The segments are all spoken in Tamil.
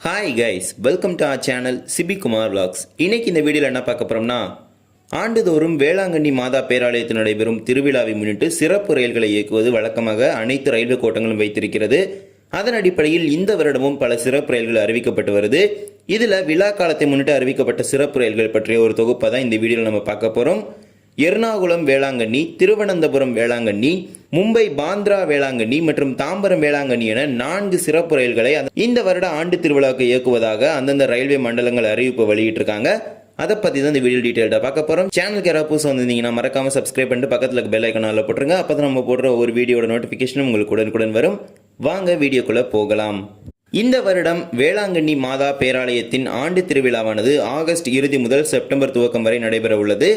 Hi guys, welcome to our channel Sibi Kumar vlogs. இன்னைக்கு இந்த வீடியோவில் என்ன பார்க்க போகிறோம்னா, ஆண்டுதோறும் வேளாங்கண்ணி மாதா பேராலயத்தில் நடைபெறும் திருவிழாவை முன்னிட்டு சிறப்பு ரயில்களை இயக்குவது வழக்கமாக அனைத்து ரயில்வே கோட்டங்களும் வைத்திருக்கிறது. அதன் அடிப்படையில் இந்த வருடமும் பல சிறப்பு ரயில்கள் அறிவிக்கப்பட்டு வருது. இதில் விழா காலத்தை முன்னிட்டு அறிவிக்கப்பட்ட சிறப்பு ரயில்கள் பற்றிய ஒரு தொகுப்பை தான் இந்த வீடியோவில் நம்ம பார்க்க போகிறோம். எர்ணாகுளம் வேளாங்கண்ணி, திருவனந்தபுரம் வேளாங்கண்ணி, மும்பை பாந்த்ரா வேளாங்கண்ணி மற்றும் தாம்பரம் வேளாங்கண்ணி என 4 சிறப்பு ரயில்களை இந்த வருட ஆண்டு திருவிழாவுக்கு இயக்குவதாக அந்தந்த ரயில்வே மண்டலங்கள் அறிவிப்பு வெளியிட்டிருக்காங்க. அதை பற்றி தான் இந்த வீடியோ டீட்டெயில்டாக பார்க்க போகிறோம். சேனலுக்கு யாராவது புதுசாக வந்திருந்தீங்கன்னா மறக்காமல் சப்ஸ்கிரைப் பண்ணிட்டு பக்கத்தில் இருக்க பெல் ஐக்கானில் போட்டுருங்க. அப்போ தான் நம்ம போடுற ஒரு வீடியோட நோட்டிஃபிகேஷன் உங்களுக்கு உடனுக்குடன் வரும். வாங்க வீடியோக்குள்ளே போகலாம். இந்த வருடம் வேளாங்கண்ணி மாதா பேராலயத்தின் ஆண்டு திருவிழாவானது ஆகஸ்ட் இறுதி முதல் செப்டம்பர் துவக்கம் வரை நடைபெற உள்ளது.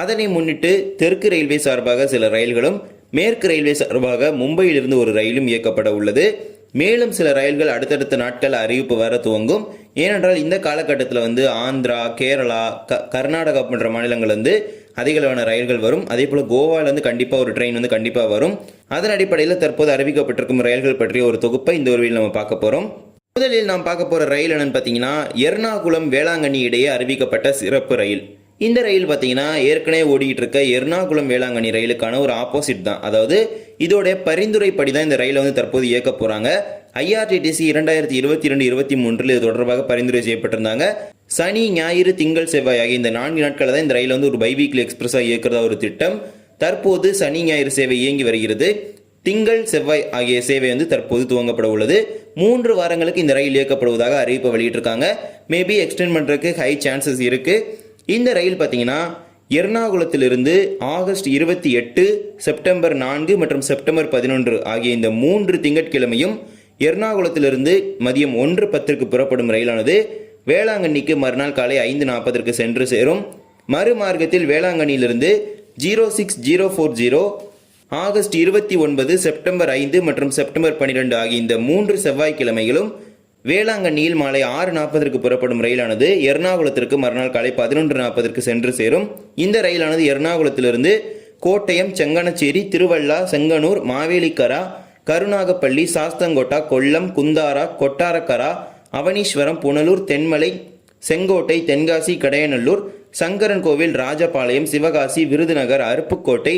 அதனை முன்னிட்டு தெற்கு ரயில்வே சார்பாக சில ரயில்களும், மேற்கு ரயில்வே சார்பாக மும்பையிலிருந்து ஒரு ரயிலும் இயக்கப்பட உள்ளது. மேலும் சில ரயில்கள் அடுத்தடுத்த நாட்கள் அறிவிப்பு வர துவங்கும். ஏனென்றால் இந்த காலகட்டத்தில் ஆந்திரா, கேரளா, கர்நாடகா போன்ற மாநிலங்கள் அதிகளவான ரயில்கள் வரும். அதே போல் கோவாவிலிருந்து கண்டிப்பாக ஒரு ட்ரெயின் கண்டிப்பாக வரும். அதன் அடிப்படையில் தற்போது அறிவிக்கப்பட்டிருக்கும் ரயில்கள் பற்றிய ஒரு தொகுப்பை இந்த ஒரு வீடியோவில் நம்ம பார்க்க போகிறோம். முதலில் நாம் பார்க்க போகிற ரயில் என்னன்னு பார்த்தீங்கன்னா, எர்ணாகுளம் வேளாங்கண்ணி இடையே அறிவிக்கப்பட்ட சிறப்பு ரயில். இந்த ரயில் பார்த்தீங்கன்னா ஏற்கனவே ஓடிக்கிட்டு இருக்க எர்ணாகுளம் வேளாங்கண்ணி ரயிலுக்கான ஒரு ஆப்போசிட் தான். அதாவது இதோடைய பரிந்துரைப்படி தான் இந்த ரயிலை தற்போது இயக்க போகிறாங்க. ஐஆர்டிடிசி 2022-23 இது தொடர்பாக பரிந்துரை செய்யப்பட்டிருந்தாங்க. சனி, ஞாயிறு, திங்கள், செவ்வாய் ஆகிய இந்த 4 நாட்களில் தான் இந்த ரயில் ஒரு பைவீக்லி எக்ஸ்பிரஸாக இயக்கிறதா ஒரு திட்டம். தற்போது சனி, ஞாயிறு சேவை இயங்கி வருகிறது. திங்கள், செவ்வாய் ஆகிய சேவை தற்போது துவங்கப்பட உள்ளது. 3 வாரங்களுக்கு இந்த ரயில் இயக்கப்படுவதாக அறிவிப்பு வெளியிட்டிருக்காங்க. மேபி எக்ஸ்டெண்ட் பண்ணுறதுக்கு ஹை சான்சஸ் இருக்குது. இந்த ரயில் பார்த்தீங்கன்னா எர்ணாகுளத்திலிருந்து ஆகஸ்ட் 28, செப்டம்பர் 4 மற்றும் செப்டம்பர் 11 ஆகிய இந்த 3 திங்கட்கிழமையும் எர்ணாகுளத்திலிருந்து மதியம் 1:10 புறப்படும் ரயிலானது வேளாங்கண்ணிக்கு மறுநாள் காலை 5:40 சென்று சேரும். மறுமார்க்கத்தில் வேளாங்கண்ணியிலிருந்து 06040 ஆகஸ்ட் 29, செப்டம்பர் 5 மற்றும் செப்டம்பர் 12 ஆகிய இந்த 3 செவ்வாய்க்கிழமைகளும் வேளாங்கண்ணியில் மாலை 6:40 புறப்படும் ரயிலானது எர்ணாகுளத்திற்கு மறுநாள் காலை 11:40 சென்று சேரும். இந்த ரயிலானது எர்ணாகுளத்திலிருந்து கோட்டயம், செங்கனச்சேரி, திருவள்ளா, செங்கனூர், மாவேலிக்கரா, கருணாகப்பள்ளி, சாஸ்தங்கோட்டா, கொல்லம், குந்தாரா, கொட்டாரக்கரா, அவனீஸ்வரம், புனலூர், தென்மலை, செங்கோட்டை, தென்காசி, கடையநல்லூர், சங்கரன்கோவில், ராஜபாளையம், சிவகாசி, விருதுநகர், அருப்புக்கோட்டை,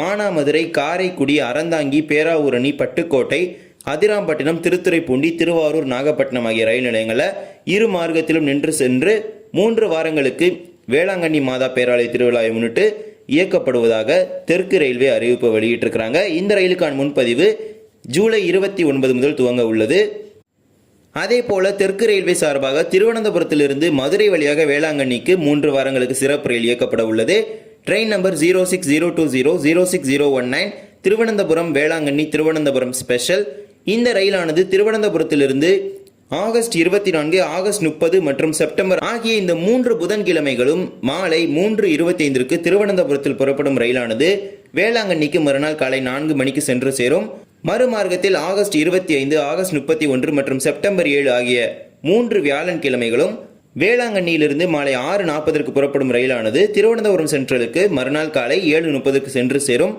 மானாமதுரை, காரைக்குடி, அறந்தாங்கி, பேராவூரணி, பட்டுக்கோட்டை, அதிராம்பட்டினம், திருத்துறைப்பூண்டி, திருவாரூர், நாகப்பட்டினம் ஆகிய ரயில் நிலையங்களில் இரு மார்க்கத்திலும் நின்று சென்று 3 வாரங்களுக்கு வேளாங்கண்ணி மாதா பேராலய திருவிழாவை முன்னிட்டு இயக்கப்படுவதாக தெற்கு ரயில்வே அறிவிப்பு வெளியிட்டிருக்கிறாங்க. இந்த ரயிலுக்கான முன்பதிவு ஜூலை 29 முதல் துவங்க உள்ளது. அதே போல தெற்கு ரயில்வே சார்பாக திருவனந்தபுரத்திலிருந்து மதுரை வழியாக வேளாங்கண்ணிக்கு 3 வாரங்களுக்கு சிறப்பு ரயில் இயக்கப்பட உள்ளது. Train number 06020 06019 Thiruvananthapuram Velankanni Thiruvananthapuram special. இந்த ரயிலானது திருவனந்தபுரத்திலிருந்து ஆகஸ்ட் 24, ஆகஸ்ட் 30 மற்றும் செப்டம்பர் ஆகிய இந்த 3 புதன்கிழமைகளும் மாலை 3:25 திருவனந்தபுரத்தில் புறப்படும் ரயிலானது வேளாங்கண்ணிக்கு மறுநாள் காலை 4 மணிக்கு சென்று சேரும். மறுமார்க்கத்தில் ஆகஸ்ட் 25, ஆகஸ்ட் 31 மற்றும் செப்டம்பர் 7 ஆகிய 3 வியாழன்கிழமைகளும் வேளாங்கண்ணியிலிருந்து மாலை 6:40 புறப்படும் ரயிலானது திருவனந்தபுரம் சென்ட்ரலுக்கு மறுநாள் காலை 7:30 சென்று சேரும்.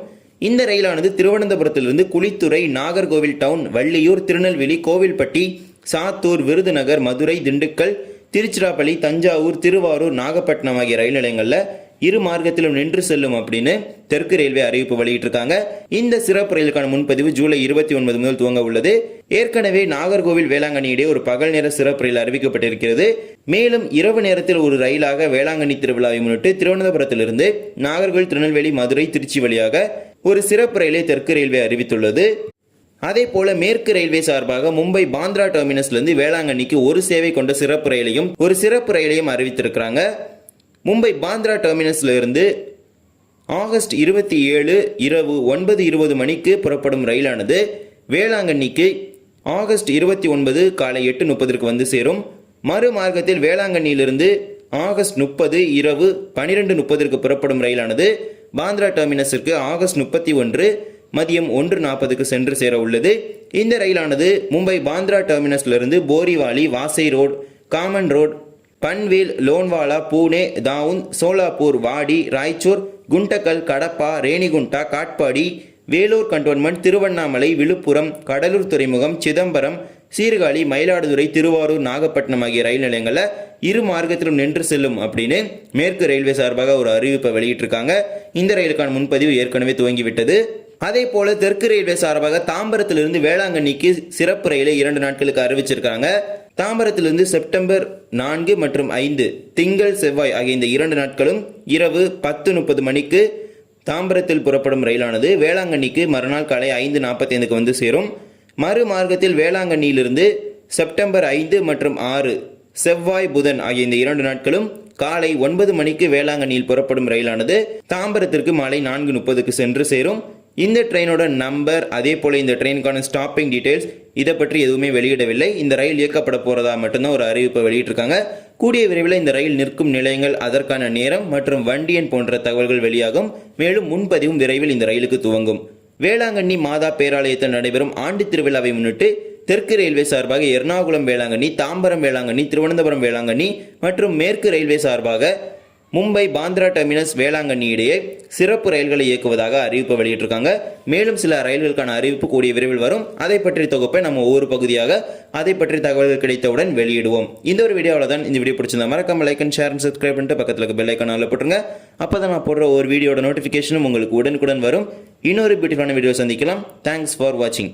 இந்த ரயிலானது திருவனந்தபுரத்திலிருந்து குளித்துறை, நாகர்கோவில் டவுன், வள்ளியூர், திருநெல்வேலி, கோவில்பட்டி, சாத்தூர், விருதுநகர், மதுரை, திண்டுக்கல், திருச்சிராப்பள்ளி, தஞ்சாவூர், திருவாரூர், நாகப்பட்டினம் ஆகிய ரயில் நிலையங்களில் இரு மார்க்கத்திலும் நின்று செல்லும் அப்படின்னு தெற்கு ரயில்வே அறிவிப்பு வெளியிட்டிருக்காங்க. இந்த சிறப்பு ரயிலுக்கான முன்பதிவு ஜூலை 29 முதல் துவங்க உள்ளது. ஏற்கனவே நாகர்கோவில் வேளாங்கண்ணி இடையே ஒரு பகல் நேர சிறப்பு ரயில் அறிவிக்கப்பட்டிருக்கிறது. மேலும் இரவு நேரத்தில் ஒரு ரயிலாக வேளாங்கண்ணி திருவிழாவை முன்னிட்டு திருவனந்தபுரத்திலிருந்து நாகர்கோவில், திருநெல்வேலி, மதுரை, திருச்சி வழியாக ஒரு சிறப்பு ரயிலை தெற்கு ரயில்வே அறிவித்துள்ளது. அதே போல மேற்கு ரயில்வே சார்பாக மும்பை பாந்த்ரா டெர்மினஸ்லிருந்து வேளாங்கண்ணிக்கு ஒரு சேவை கொண்ட சிறப்பு ரயிலையும் அறிவித்திருக்கிறாங்க. மும்பை பாந்த்ரா டெர்மினஸ்ல இருந்து ஆகஸ்ட் 27 இரவு 9:20 மணிக்கு புறப்படும் ரயிலானது வேளாங்கண்ணிக்கு ஆகஸ்ட் 29 காலை 8:30 சேரும். மறுமார்க்கத்தில் வேளாங்கண்ணியிலிருந்து ஆகஸ்ட் 30 இரவு 12:30 புறப்படும் ரயிலானது பாந்த்ரா டெர்மினஸிற்கு ஆகஸ்ட் 31 மதியம் 1:40 சென்று சேர உள்ளது. இந்த ரயிலானது மும்பை பாந்த்ரா டெர்மினஸ்லிருந்து Borivali, Vasai road, Kaman road, Panvel, Lonavala, Pune, Daund, Solapur, Wadi, Raichur, Guntakal, Kadapa, Renigunta, Katpadi, Vellore cantonment, Tiruvannamalai, Villupuram, Cuddalore துறைமுகம், சிதம்பரம், சீர்காழி, மயிலாடுதுறை, திருவாரூர், நாகப்பட்டினம் ஆகிய ரயில் நிலையங்களில் இரு மார்க்கத்திலும் நின்று செல்லும் அப்படின்னு மேற்கு ரயில்வே சார்பாக ஒரு அறிவிப்பை வெளியிட்டிருக்காங்க. இந்த ரயிலுக்கான முன்பதிவு ஏற்கனவே துவங்கிவிட்டது. அதே போல தெற்கு ரயில்வே சார்பாக தாம்பரத்திலிருந்து வேளாங்கண்ணிக்கு சிறப்பு ரயிலை 2 நாட்களுக்கு அறிவிச்சிருக்காங்க. தாம்பரத்திலிருந்து செப்டம்பர் 4 மற்றும் 5 திங்கள், செவ்வாய் ஆகிய இந்த 2 நாட்களும் இரவு 10:30 மணிக்கு தாம்பரத்தில் புறப்படும் ரயிலானது வேளாங்கண்ணிக்கு மறுநாள் காலை 5:45க்கு வந்து சேரும். மறு மார்க்கத்தில் வேளாங்கண்ணியிலிருந்து செப்டம்பர் 5 மற்றும் 6 செவ்வாய், புதன் ஆகிய இந்த 2 நாட்களும் காலை 9 மணிக்கு வேளாங்கண்ணியில் புறப்படும் ரயிலானது தாம்பரத்திற்கு மாலை 4:30க்கு சென்று சேரும். இந்த ட்ரெயினோட நம்பர், அதே போல இந்த ட்ரெயினுக்கான ஸ்டாப்பிங் டீடைல்ஸ் இதை பற்றி எதுவுமே வெளியிடவில்லை. இந்த ரயில் இயக்கப்பட போறதா மட்டும்தான் ஒரு அறிவிப்பை வெளியிட்டிருக்காங்க. கூடிய விரைவில் இந்த ரயில் நிற்கும் நிலையங்கள், அதற்கான நேரம் மற்றும் வண்டி எண் போன்ற தகவல்கள் வெளியாகும். மேலும் முன்பதிவும் விரைவில் இந்த ரயிலுக்கு துவங்கும். வேளாங்கண்ணி மாதா பேராலயத்தில் நடைபெறும் ஆண்டு திருவிழாவை முன்னிட்டு தெற்கு ரயில்வே சார்பாக எர்ணாகுளம் வேளாங்கண்ணி, தாம்பரம் வேளாங்கண்ணி, திருவனந்தபுரம் வேளாங்கண்ணி மற்றும் மேற்கு ரயில்வே சார்பாக மும்பை, பாந்த்ரா டெர்மினஸ், வேளாங்கண்ணி இடையே சிறப்பு ரயில்களை இயக்குவதாக அறிவிப்பு வெளியிட்டிருக்காங்க. மேலும் சில ரயில்களுக்கான அறிவிப்பு கூடிய விரைவில் வரும். அதை பற்றிய தொகுப்பை நம்ம ஒவ்வொரு பகுதியாக அதை பற்றிய தகவல்கள் கிடைத்தவுடன் வெளியிடுவோம். இந்த ஒரு வீடியோவில் தான் இந்த வீடியோ பிடிச்சிருந்தா மறக்காம like and share and subscribe பண்ணிட்டு பக்கத்தில் இருக்க பெல் ஐக்கான போட்டுருங்க. அப்பதான் நான் போடுற ஒரு வீடியோட நோட்டிஃபிகேஷனும் உங்களுக்கு உடனுக்குடன் வரும். இன்னொரு பியூட்டிஃபுல்லான வீடியோ சந்திக்கலாம். தேங்க்ஸ் ஃபார் வாட்சிங்.